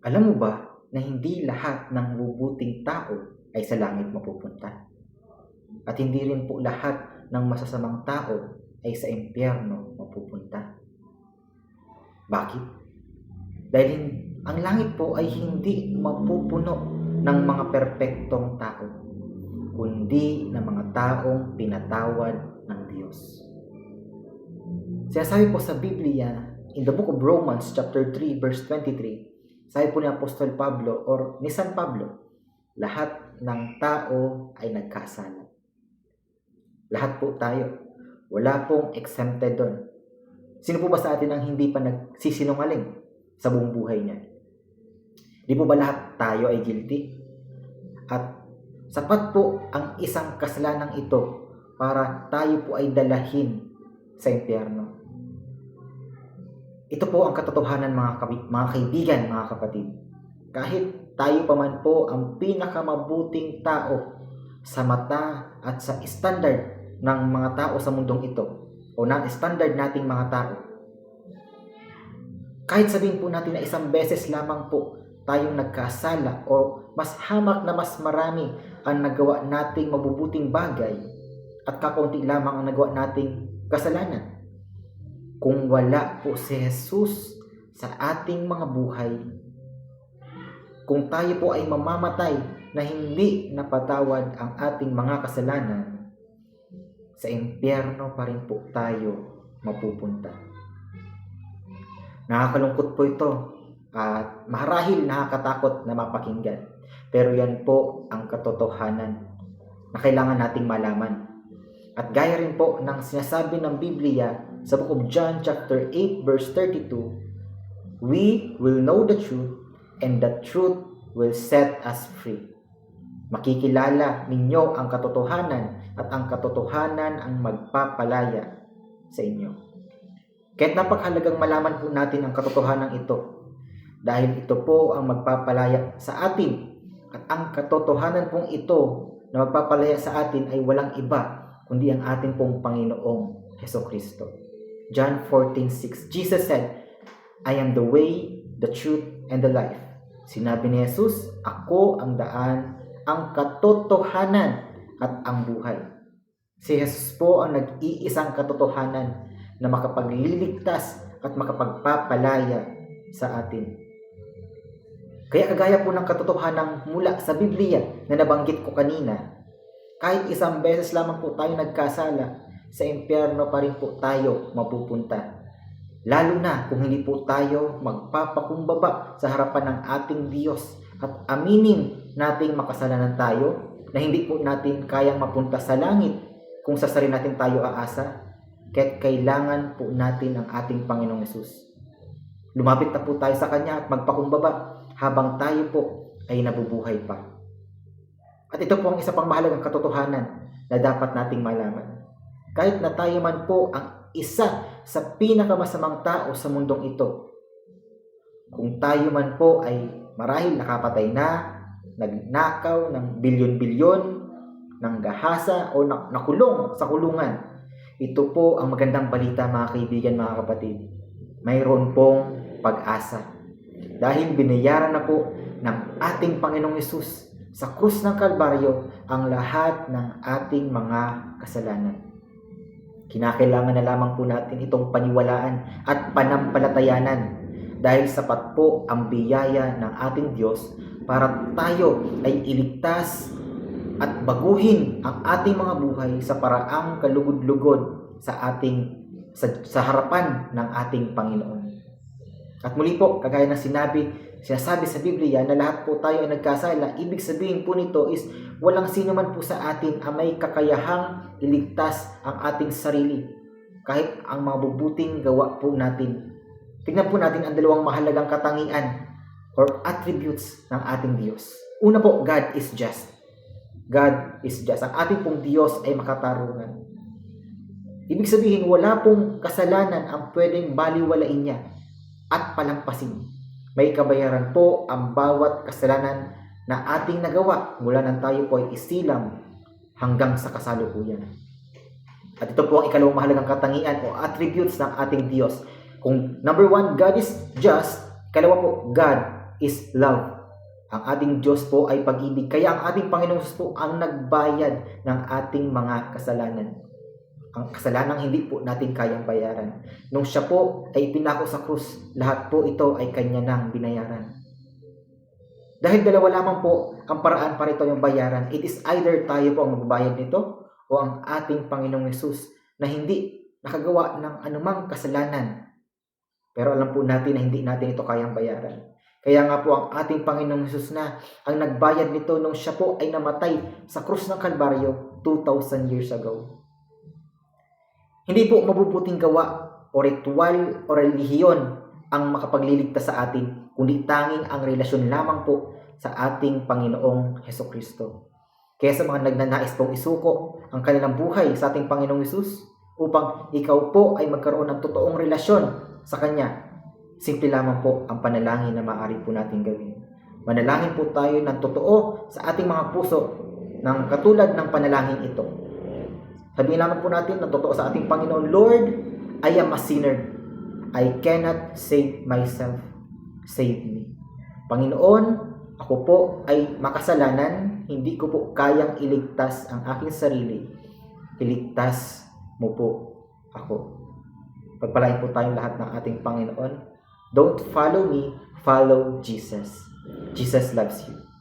Alam mo ba na hindi lahat ng mabubuting tao ay sa langit mapupunta? At hindi rin po lahat ng masasamang tao ay sa impyerno mapupunta. Bakit? Dahil ang langit po ay hindi mapupuno ng mga perpektong tao, kundi ng mga taong pinatawad ng Diyos. Sinasabi po sa Biblia, in the book of Romans chapter 3 verse 23, sabi po ni Apostol Pablo or ni San Pablo, lahat ng tao ay nagkasala. Lahat po tayo. Wala pong exempted doon. Sino po ba sa atin ang hindi pa nagsisinungaling sa buong buhay niya? Di po ba lahat tayo ay guilty? At sapat po ang isang kasalanan ito para tayo po ay dalahin sa impyerno. Ito po ang katotohanan mga kaibigan, mga kapatid. Kahit tayo pa man po ang pinakamabuting tao sa mata at sa standard ng mga tao sa mundong ito o non-standard nating mga tao, kahit sabihin po natin na isang beses lamang po tayong nagkasala o mas hamak na mas marami ang nagawa nating mabubuting bagay at kakaunti lamang ang nagawa nating kasalanan, kung wala po si Jesus sa ating mga buhay, kung tayo po ay mamamatay na hindi napatawad ang ating mga kasalanan, sa impyerno pa rin po tayo mapupunta. Nakakalungkot po ito at marahil nakakatakot na mapakinggan. Pero yan po ang katotohanan na kailangan nating malaman. At gaya rin po ng sinasabi ng Biblia sa book of John chapter 8 verse 32, we will know the truth and the truth will set us free. Makikilala ninyo ang katotohanan at ang katotohanan ang magpapalaya sa inyo. Kahit napakahalagang malaman po natin ang katotohanan ito, dahil ito po ang magpapalaya sa atin, at ang katotohanan pong ito na magpapalaya sa atin ay walang iba kundi ang ating pong Panginoong Hesukristo. John 14:6, Jesus said, I am the way, the truth, and the life. Sinabi ni Jesus, ako ang daan, ang katotohanan at ang buhay. Si Jesus po ang nag-iisang katotohanan na makapagliligtas at makapagpapalaya sa atin. Kaya kagaya po ng katotohanan mula sa Biblia na nabanggit ko kanina, kahit isang beses lamang po tayo nagkasala, sa impyerno pa rin po tayo mapupunta. Lalo na kung hindi po tayo magpapakumbaba sa harapan ng ating Diyos at aminin nating makasalanan tayo, na hindi po natin kayang mapunta sa langit kung sa sarili natin tayo aasa, kaya't kailangan po natin ang ating Panginoong Hesus. Lumapit na po tayo sa Kanya at magpakumbaba habang tayo po ay nabubuhay pa. At ito po ang isa pang mahalagang katotohanan na dapat nating malaman. Kahit na tayo man po ang isa sa pinakamasamang tao sa mundong ito, kung tayo man po ay marahil nakapatay na, nagnakaw ng bilyon-bilyon, ng gahasa o nakulong sa kulungan, ito po ang magandang balita, mga kaibigan, mga kapatid. Mayroon pong pag-asa. Dahil binayaran na po ng ating Panginoong Hesus sa krus ng Kalbaryo ang lahat ng ating mga kasalanan. Kinakailangan na lamang po natin itong paniwalaan at panampalatayanan, dahil sapat po ang biyaya ng ating Diyos para tayo ay iligtas at baguhin ang ating mga buhay sa paraang kalugod-lugod sa harapan ng ating Panginoon. At muli po, kagaya ng sinasabi sa Biblia na lahat po tayo ay nagkasala, ibig sabihin po nito is walang sino man po sa atin ang may kakayahang iligtas ang ating sarili, kahit ang mabubuting gawa po natin. Tingnan po natin ang dalawang mahalagang katangian or attributes ng ating Diyos. Una po, God is just. God is just. Ang ating pong Diyos ay makatarungan. Ibig sabihin, wala pong kasalanan ang pwedeng baliwalain niya at palampasin. May kabayaran po ang bawat kasalanan na ating nagawa mula nang tayo po ay isilang hanggang sa kasalukuyan. At ito po ang ikalawang mahalagang katangian o attributes ng ating Diyos. Kung number 1, God is just, ikalawa po, God is love. Ang ating Diyos po ay pag-ibig. Kaya ang ating Panginoong Diyos po ang nagbayad ng ating mga kasalanan. Ang kasalanang hindi po natin kayang bayaran. Nung siya po ay pinako sa krus, lahat po ito ay kanya nang binayaran. Dahil dalawa lamang po ang paraan para ito yung bayaran. It is either tayo po ang magbabayad nito o ang ating Panginoong Yesus na hindi nakagawa ng anumang kasalanan. Pero alam po natin na hindi natin ito kayang bayaran. Kaya nga po ang ating Panginoong Yesus na ang nagbayad nito nung siya po ay namatay sa krus ng Kalbaryo 2,000 years ago. Hindi po mabubuting gawa o ritual o relihiyon ang makapagliligtas sa atin, kundi tanging ang relasyon lamang po sa ating Panginoong Hesukristo. Kaya sa mga nagnanais pong isuko ang kanilang buhay sa ating Panginoong Hesus upang ikaw po ay magkaroon ng totoong relasyon sa Kanya, simple lamang po ang panalangin na maaari po natin gawin. Manalangin po tayo ng totoo sa ating mga puso ng katulad ng panalangin ito. Sabihin lamang po natin ng totoo sa ating Panginoon, Lord, I am a sinner. I cannot save myself. Save me. Panginoon, ako po ay makasalanan. Hindi ko po kayang iligtas ang aking sarili. Iligtas mo po ako. Pagpalain po tayong lahat ng ating Panginoon. Don't follow me, follow Jesus. Jesus loves you.